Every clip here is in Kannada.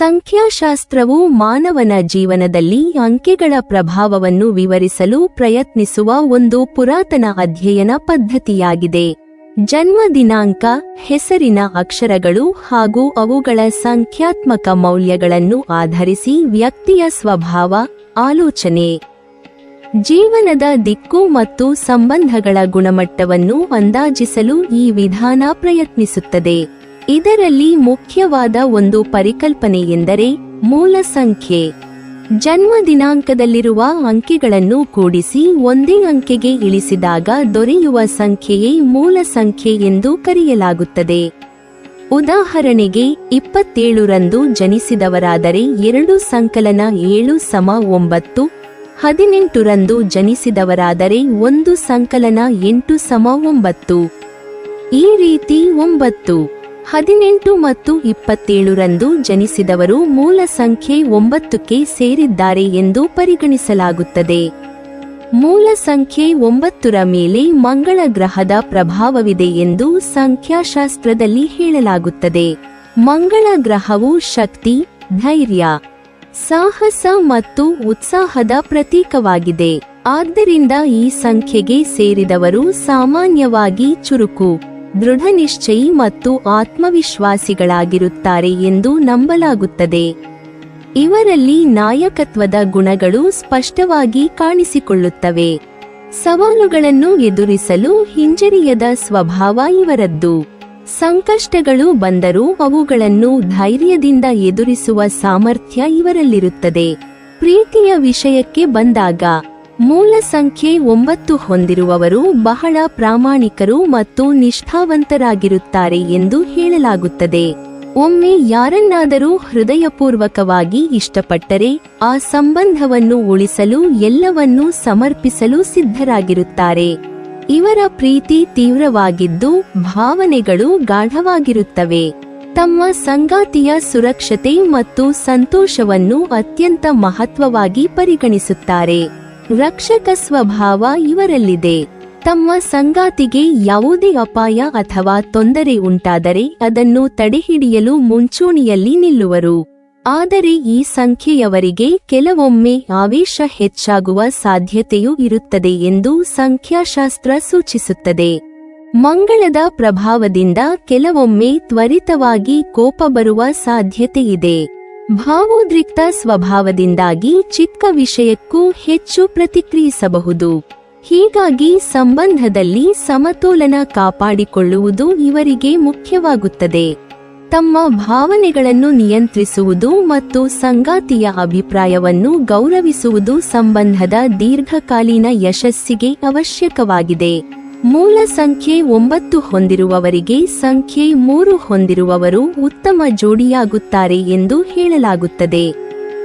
ಸಂಖ್ಯಾಶಾಸ್ತ್ರವು ಮಾನವನ ಜೀವನದಲ್ಲಿ ಅಂಕೆಗಳ ಪ್ರಭಾವವನ್ನು ವಿವರಿಸಲು ಪ್ರಯತ್ನಿಸುವ ಒಂದು ಪುರಾತನ ಅಧ್ಯಯನ ಪದ್ಧತಿಯಾಗಿದೆ. ಜನ್ಮ ದಿನಾಂಕ, ಹೆಸರಿನ ಅಕ್ಷರಗಳು ಹಾಗೂ ಅವುಗಳ ಸಂಖ್ಯಾತ್ಮಕ ಮೌಲ್ಯಗಳನ್ನು ಆಧರಿಸಿ ವ್ಯಕ್ತಿಯ ಸ್ವಭಾವ, ಆಲೋಚನೆ, ಜೀವನದ ದಿಕ್ಕು ಮತ್ತು ಸಂಬಂಧಗಳ ಗುಣಮಟ್ಟವನ್ನು ಅಂದಾಜಿಸಲು ಈ ವಿಧಾನ ಪ್ರಯತ್ನಿಸುತ್ತದೆ. ಇದರಲ್ಲಿ ಮುಖ್ಯವಾದ ಒಂದು ಪರಿಕಲ್ಪನೆಯೆಂದರೆ ಮೂಲ ಸಂಖ್ಯೆ. ಜನ್ಮ ದಿನಾಂಕದಲ್ಲಿರುವ ಅಂಕೆಗಳನ್ನು ಕೂಡಿಸಿ ಒಂದೇ ಅಂಕೆಗೆ ಇಳಿಸಿದಾಗ ದೊರೆಯುವ ಸಂಖ್ಯೆಯೇ ಮೂಲ ಸಂಖ್ಯೆ ಎಂದು ಕರೆಯಲಾಗುತ್ತದೆ. ಉದಾಹರಣೆಗೆ 27ರಂದು ಜನಿಸಿದವರಾದರೆ 2 ಸಂಕಲನ 7 9, 18ರಂದು ಜನಿಸಿದವರಾದರೆ 1 ಸಂಕಲನ 8 9. ಈ ರೀತಿ 9, 18 ಮತ್ತು 27ರಂದು ಜನಿಸಿದವರು ಮೂಲ ಸಂಖ್ಯೆ 9ಕ್ಕೆ ಸೇರಿದ್ದಾರೆ ಎಂದು ಪರಿಗಣಿಸಲಾಗುತ್ತದೆ. ಮೂಲ ಸಂಖ್ಯೆ 9ರ ಮೇಲೆ ಮಂಗಳ ಗ್ರಹದ ಪ್ರಭಾವವಿದೆ ಎಂದು ಸಂಖ್ಯಾಶಾಸ್ತ್ರದಲ್ಲಿ ಹೇಳಲಾಗುತ್ತದೆ. ಮಂಗಳ ಗ್ರಹವು ಶಕ್ತಿ, ಧೈರ್ಯ, ಸಾಹಸ ಮತ್ತು ಉತ್ಸಾಹದ ಪ್ರತೀಕವಾಗಿದೆ. ಆದ್ದರಿಂದ ಈ ಸಂಖ್ಯೆಗೆ ಸೇರಿದವರು ಸಾಮಾನ್ಯವಾಗಿ ಚುರುಕು, ದೃಢನಿಶ್ಚಯಿ ಮತ್ತು ಆತ್ಮವಿಶ್ವಾಸಿಗಳಾಗಿರುತ್ತಾರೆ ಎಂದು ನಂಬಲಾಗುತ್ತದೆ. ಇವರಲ್ಲಿ ನಾಯಕತ್ವದ ಗುಣಗಳು ಸ್ಪಷ್ಟವಾಗಿ ಕಾಣಿಸಿಕೊಳ್ಳುತ್ತವೆ. ಸವಾಲುಗಳನ್ನು ಎದುರಿಸಲು ಹಿಂಜರಿಯದ ಸ್ವಭಾವ ಇವರದ್ದು. ಸಂಕಷ್ಟಗಳು ಬಂದರೂ ಅವುಗಳನ್ನು ಧೈರ್ಯದಿಂದ ಎದುರಿಸುವ ಸಾಮರ್ಥ್ಯ ಇವರಲ್ಲಿರುತ್ತದೆ. ಪ್ರೀತಿಯ ವಿಷಯಕ್ಕೆ ಬಂದಾಗ ಮೂಲ ಸಂಖ್ಯೆ 9 ಹೊಂದಿರುವವರು ಬಹಳ ಪ್ರಾಮಾಣಿಕರು ಮತ್ತು ನಿಷ್ಠಾವಂತರಾಗಿರುತ್ತಾರೆ ಎಂದು ಹೇಳಲಾಗುತ್ತದೆ. ಒಮ್ಮೆ ಯಾರನ್ನಾದರೂ ಹೃದಯಪೂರ್ವಕವಾಗಿ ಇಷ್ಟಪಟ್ಟರೆ ಆ ಸಂಬಂಧವನ್ನು ಉಳಿಸಲು ಎಲ್ಲವನ್ನೂ ಸಮರ್ಪಿಸಲು ಸಿದ್ಧರಾಗಿರುತ್ತಾರೆ. ಇವರ ಪ್ರೀತಿ ತೀವ್ರವಾಗಿದ್ದು ಭಾವನೆಗಳು ಗಾಢವಾಗಿರುತ್ತವೆ. ತಮ್ಮ ಸಂಗಾತಿಯ ಸುರಕ್ಷತೆ ಮತ್ತು ಸಂತೋಷವನ್ನು ಅತ್ಯಂತ ಮಹತ್ವವಾಗಿ ಪರಿಗಣಿಸುತ್ತಾರೆ. ರಕ್ಷಕ ಸ್ವಭಾವ ಇವರಲ್ಲಿದೆ. ತಮ್ಮ ಸಂಗಾತಿಗೆ ಯಾವುದೇ ಅಪಾಯ ಅಥವಾ ತೊಂದರೆ ಉಂಟಾದರೆ ಅದನ್ನು ತಡೆಹಿಡಿಯಲು ಮುಂಚೂಣಿಯಲ್ಲಿ ನಿಲ್ಲುವರು. ಆದರೆ ಈ ಸಂಖ್ಯೆಯವರಿಗೆ ಕೆಲವೊಮ್ಮೆ ಆವೇಶ ಹೆಚ್ಚಾಗುವ ಸಾಧ್ಯತೆಯೂ ಇರುತ್ತದೆ ಎಂದು ಸಂಖ್ಯಾಶಾಸ್ತ್ರ ಸೂಚಿಸುತ್ತದೆ. ಮಂಗಳದ ಪ್ರಭಾವದಿಂದ ಕೆಲವೊಮ್ಮೆ ತ್ವರಿತವಾಗಿ ಕೋಪ ಬರುವ ಸಾಧ್ಯತೆಯಿದೆ. ಭಾವೋದ್ರಿಕ್ತ ಸ್ವಭಾವದಿಂದಾಗಿ ಚಿಕ್ಕ ವಿಷಯಕ್ಕೂ ಹೆಚ್ಚು ಪ್ರತಿಕ್ರಿಯಿಸಬಹುದು. ಹೀಗಾಗಿ ಸಂಬಂಧದಲ್ಲಿ ಸಮತೋಲನ ಕಾಪಾಡಿಕೊಳ್ಳುವುದು ಇವರಿಗೆ ಮುಖ್ಯವಾಗುತ್ತದೆ. ತಮ್ಮ ಭಾವನೆಗಳನ್ನು ನಿಯಂತ್ರಿಸುವುದು ಮತ್ತು ಸಂಗಾತಿಯ ಅಭಿಪ್ರಾಯವನ್ನು ಗೌರವಿಸುವುದು ಸಂಬಂಧದ ದೀರ್ಘಕಾಲೀನ ಯಶಸ್ಸಿಗೆ ಅವಶ್ಯಕವಾಗಿದೆ. ಮೂಲ ಸಂಖ್ಯೆ 9 ಹೊಂದಿರುವವರಿಗೆ ಸಂಖ್ಯೆ 3 ಹೊಂದಿರುವವರು ಉತ್ತಮ ಜೋಡಿಯಾಗುತ್ತಾರೆ ಎಂದು ಹೇಳಲಾಗುತ್ತದೆ.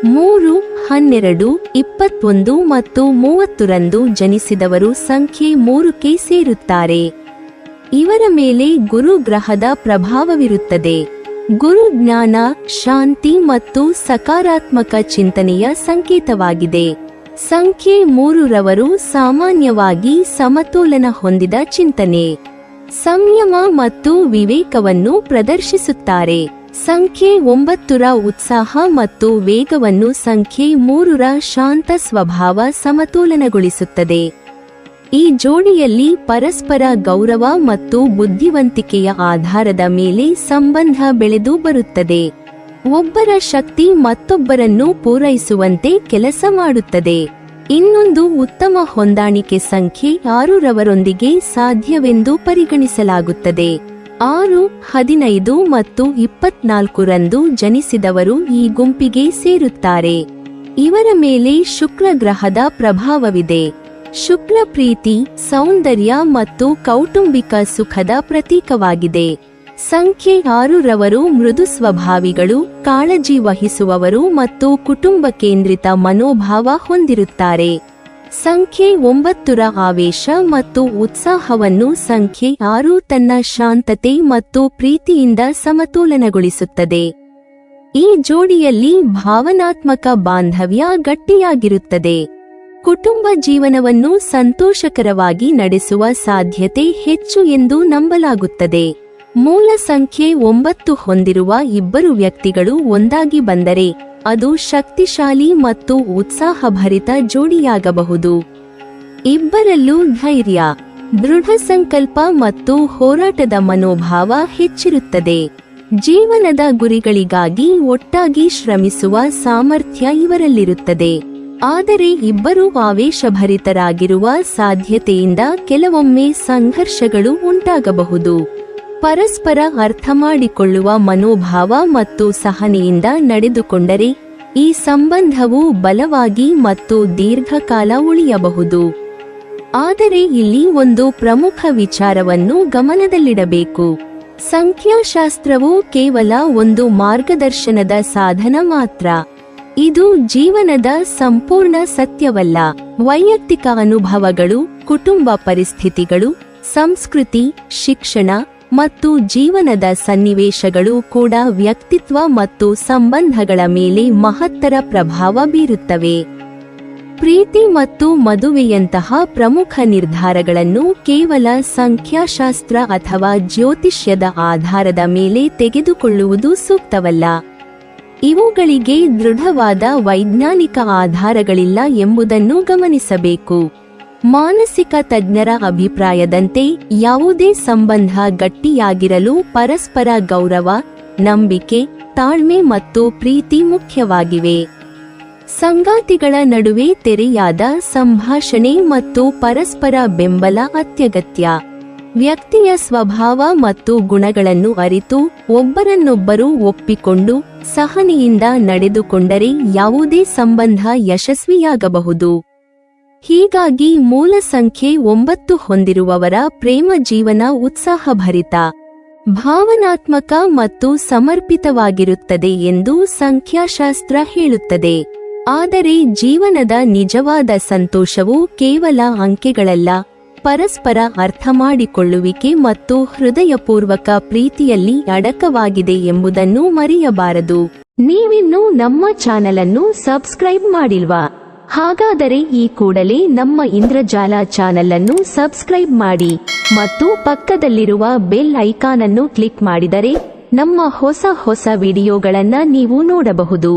3, 12, 21 ಮತ್ತು 30ರಂದು ಜನಿಸಿದವರು ಸಂಖ್ಯೆ 3ಕ್ಕೆ ಸೇರುತ್ತಾರೆ. ಇವರ ಮೇಲೆ ಗುರು ಗ್ರಹದ ಪ್ರಭಾವವಿರುತ್ತದೆ. ಗುರು ಜ್ಞಾನ, ಶಾಂತಿ ಮತ್ತು ಸಕಾರಾತ್ಮಕ ಚಿಂತನೆಯ ಸಂಕೇತವಾಗಿದೆ. ಸಂಖ್ಯೆ 3ರವರು ಸಾಮಾನ್ಯವಾಗಿ ಸಮತೋಲನ ಹೊಂದಿದ ಚಿಂತನೆ, ಸಂಯಮ ಮತ್ತು ವಿವೇಕವನ್ನು ಪ್ರದರ್ಶಿಸುತ್ತಾರೆ. ಸಂಖ್ಯೆ 9ರ ಉತ್ಸಾಹ ಮತ್ತು ವೇಗವನ್ನು ಸಂಖ್ಯೆ 3ರ ಶಾಂತ ಸ್ವಭಾವ ಸಮತೋಲನಗೊಳಿಸುತ್ತದೆ. ಈ ಜೋಡಿಯಲ್ಲಿ ಪರಸ್ಪರ ಗೌರವ ಮತ್ತು ಬುದ್ಧಿವಂತಿಕೆಯ ಆಧಾರದ ಮೇಲೆ ಸಂಬಂಧ ಬೆಳೆದು ಬರುತ್ತದೆ. ಒಬ್ಬರ ಶಕ್ತಿ ಮತ್ತೊಬ್ಬರನ್ನು ಪೂರೈಸುವಂತೆ ಕೆಲಸ ಮಾಡುತ್ತದೆ. ಇನ್ನೊಂದು ಉತ್ತಮ ಹೊಂದಾಣಿಕೆ ಸಂಖ್ಯೆ 6ರವರೊಂದಿಗೆ ಸಾಧ್ಯವೆಂದು ಪರಿಗಣಿಸಲಾಗುತ್ತದೆ. 6, 15 ಮತ್ತು 24ರಂದು ಜನಿಸಿದವರು ಈ ಗುಂಪಿಗೆ ಸೇರುತ್ತಾರೆ. ಇವರ ಮೇಲೆ ಶುಕ್ರ ಗ್ರಹದ ಪ್ರಭಾವವಿದೆ. ಶುಕ್ರ ಪ್ರೀತಿ, ಸೌಂದರ್ಯ ಮತ್ತು ಕೌಟುಂಬಿಕ ಸುಖದ ಪ್ರತೀಕವಾಗಿದೆ. ಸಂಖ್ಯೆ 6ರವರು ಮೃದು ಸ್ವಭಾವಿಗಳು, ಕಾಳಜಿ ವಹಿಸುವವರು ಮತ್ತು ಕುಟುಂಬ ಕೇಂದ್ರಿತ ಮನೋಭಾವ ಹೊಂದಿರುತ್ತಾರೆ. ಸಂಖ್ಯೆ 9ರ ಆವೇಶ ಮತ್ತು ಉತ್ಸಾಹವನ್ನು ಸಂಖ್ಯೆ 6 ತನ್ನ ಶಾಂತತೆ ಮತ್ತು ಪ್ರೀತಿಯಿಂದ ಸಮತೋಲನಗೊಳಿಸುತ್ತದೆ. ಈ ಜೋಡಿಯಲ್ಲಿ ಭಾವನಾತ್ಮಕ ಬಾಂಧವ್ಯ ಗಟ್ಟಿಯಾಗಿರುತ್ತದೆ. ಕುಟುಂಬ ಜೀವನವನ್ನು ಸಂತೋಷಕರವಾಗಿ ನಡೆಸುವ ಸಾಧ್ಯತೆ ಹೆಚ್ಚು ಎಂದು ನಂಬಲಾಗುತ್ತದೆ. ಮೂಲ ಸಂಖ್ಯೆ 9 ಹೊಂದಿರುವ ಇಬ್ಬರು ವ್ಯಕ್ತಿಗಳು ಒಂದಾಗಿ ಬಂದರೆ ಅದು ಶಕ್ತಿಶಾಲಿ ಮತ್ತು ಉತ್ಸಾಹಭರಿತ ಜೋಡಿಯಾಗಬಹುದು. ಇಬ್ಬರಲ್ಲೂ ಧೈರ್ಯ, ದೃಢ ಸಂಕಲ್ಪ ಮತ್ತು ಹೋರಾಟದ ಮನೋಭಾವ ಹೆಚ್ಚಿರುತ್ತದೆ. ಜೀವನದ ಗುರಿಗಳಿಗಾಗಿ ಒಟ್ಟಾಗಿ ಶ್ರಮಿಸುವ ಸಾಮರ್ಥ್ಯ ಇವರಲ್ಲಿರುತ್ತದೆ. ಆದರೆ ಇಬ್ಬರೂ ಆವೇಶಭರಿತರಾಗಿರುವ ಸಾಧ್ಯತೆಯಿಂದ ಕೆಲವೊಮ್ಮೆ ಸಂಘರ್ಷಗಳು ಉಂಟಾಗಬಹುದು. ಪರಸ್ಪರ ಅರ್ಥಮಾಡಿಕೊಳ್ಳುವ ಮನೋಭಾವ ಮತ್ತು ಸಹನೆಯಿಂದ ನಡೆದುಕೊಂಡರೆ ಈ ಸಂಬಂಧವು ಬಲವಾಗಿ ಮತ್ತು ದೀರ್ಘಕಾಲ ಉಳಿಯಬಹುದು. ಆದರೆ ಇಲ್ಲಿ ಒಂದು ಪ್ರಮುಖ ವಿಚಾರವನ್ನು ಗಮನದಲ್ಲಿಡಬೇಕು. ಸಂಖ್ಯಾಶಾಸ್ತ್ರವು ಕೇವಲ ಒಂದು ಮಾರ್ಗದರ್ಶನದ ಸಾಧನ ಮಾತ್ರ. ಇದು ಜೀವನದ ಸಂಪೂರ್ಣ ಸತ್ಯವಲ್ಲ. ವೈಯಕ್ತಿಕ ಅನುಭವಗಳು, ಕುಟುಂಬ ಪರಿಸ್ಥಿತಿಗಳು, ಸಂಸ್ಕೃತಿ, ಶಿಕ್ಷಣ ಮತ್ತು ಜೀವನದ ಸನ್ನಿವೇಶಗಳು ಕೂಡ ವ್ಯಕ್ತಿತ್ವ ಮತ್ತು ಸಂಬಂಧಗಳ ಮೇಲೆ ಮಹತ್ತರ ಪ್ರಭಾವ ಬೀರುತ್ತವೆ. ಪ್ರೀತಿ ಮತ್ತು ಮದುವೆಯಂತಹ ಪ್ರಮುಖ ನಿರ್ಧಾರಗಳನ್ನು ಕೇವಲ ಸಂಖ್ಯಾಶಾಸ್ತ್ರ ಅಥವಾ ಜ್ಯೋತಿಷ್ಯದ ಆಧಾರದ ಮೇಲೆ ತೆಗೆದುಕೊಳ್ಳುವುದು ಸೂಕ್ತವಲ್ಲ. ಇವುಗಳಿಗೆ ದೃಢವಾದ ವೈಜ್ಞಾನಿಕ ಆಧಾರಗಳಿಲ್ಲ ಎಂಬುದನ್ನು ಗಮನಿಸಬೇಕು. ಮಾನಸಿಕ ತಜ್ಞರ ಅಭಿಪ್ರಾಯದಂತೆ ಯಾವುದೇ ಸಂಬಂಧ ಗಟ್ಟಿಯಾಗಿರಲು ಪರಸ್ಪರ ಗೌರವ, ನಂಬಿಕೆ, ತಾಳ್ಮೆ ಮತ್ತು ಪ್ರೀತಿ ಮುಖ್ಯವಾಗಿವೆ. ಸಂಗಾತಿಗಳ ನಡುವೆ ತೆರೆಯಾದ ಸಂಭಾಷಣೆ ಮತ್ತು ಪರಸ್ಪರ ಬೆಂಬಲ ಅತ್ಯಗತ್ಯ. ವ್ಯಕ್ತಿಯ ಸ್ವಭಾವ ಮತ್ತು ಗುಣಗಳನ್ನು ಅರಿತು ಒಬ್ಬರನ್ನೊಬ್ಬರು ಒಪ್ಪಿಕೊಂಡು ಸಹನೆಯಿಂದ ನಡೆದುಕೊಂಡರೆ ಯಾವುದೇ ಸಂಬಂಧ ಯಶಸ್ವಿಯಾಗಬಹುದು. ಹೀಗಾಗಿ ಮೂಲ ಸಂಖ್ಯೆ 9 ಹೊಂದಿರುವವರ ಪ್ರೇಮ ಜೀವನ ಉತ್ಸಾಹಭರಿತ, ಭಾವನಾತ್ಮಕ ಮತ್ತು ಸಮರ್ಪಿತವಾಗಿರುತ್ತದೆ ಎಂದು ಸಂಖ್ಯಾಶಾಸ್ತ್ರ ಹೇಳುತ್ತದೆ. ಆದರೆ ಜೀವನದ ನಿಜವಾದ ಸಂತೋಷವು ಕೇವಲ ಅಂಕೆಗಳಲ್ಲ, ಪರಸ್ಪರ ಅರ್ಥಮಾಡಿಕೊಳ್ಳುವಿಕೆ ಮತ್ತು ಹೃದಯಪೂರ್ವಕ ಪ್ರೀತಿಯಲ್ಲಿ ಅಡಕವಾಗಿದೆ ಎಂಬುದನ್ನು ಮರೆಯಬಾರದು. ನೀವಿನ್ನೂ ನಮ್ಮ ಚಾನೆಲ್ ಅನ್ನು ಸಬ್ಸ್ಕ್ರೈಬ್ ಮಾಡಿಲ್ವಾ? ಹಾಗಾದರೆ ಈ ಕೂಡಲೇ ನಮ್ಮ ಇಂದ್ರಜಾಲ ಚಾನೆಲ್ ಅನ್ನು ಸಬ್ಸ್ಕ್ರೈಬ್ ಮಾಡಿ ಮತ್ತು ಪಕ್ಕದಲ್ಲಿರುವ ಬೆಲ್ ಐಕಾನ್ ಅನ್ನು ಕ್ಲಿಕ್ ಮಾಡಿದರೆ ನಮ್ಮ ಹೊಸ ವಿಡಿಯೋಗಳನ್ನು ನೀವು ನೋಡಬಹುದು.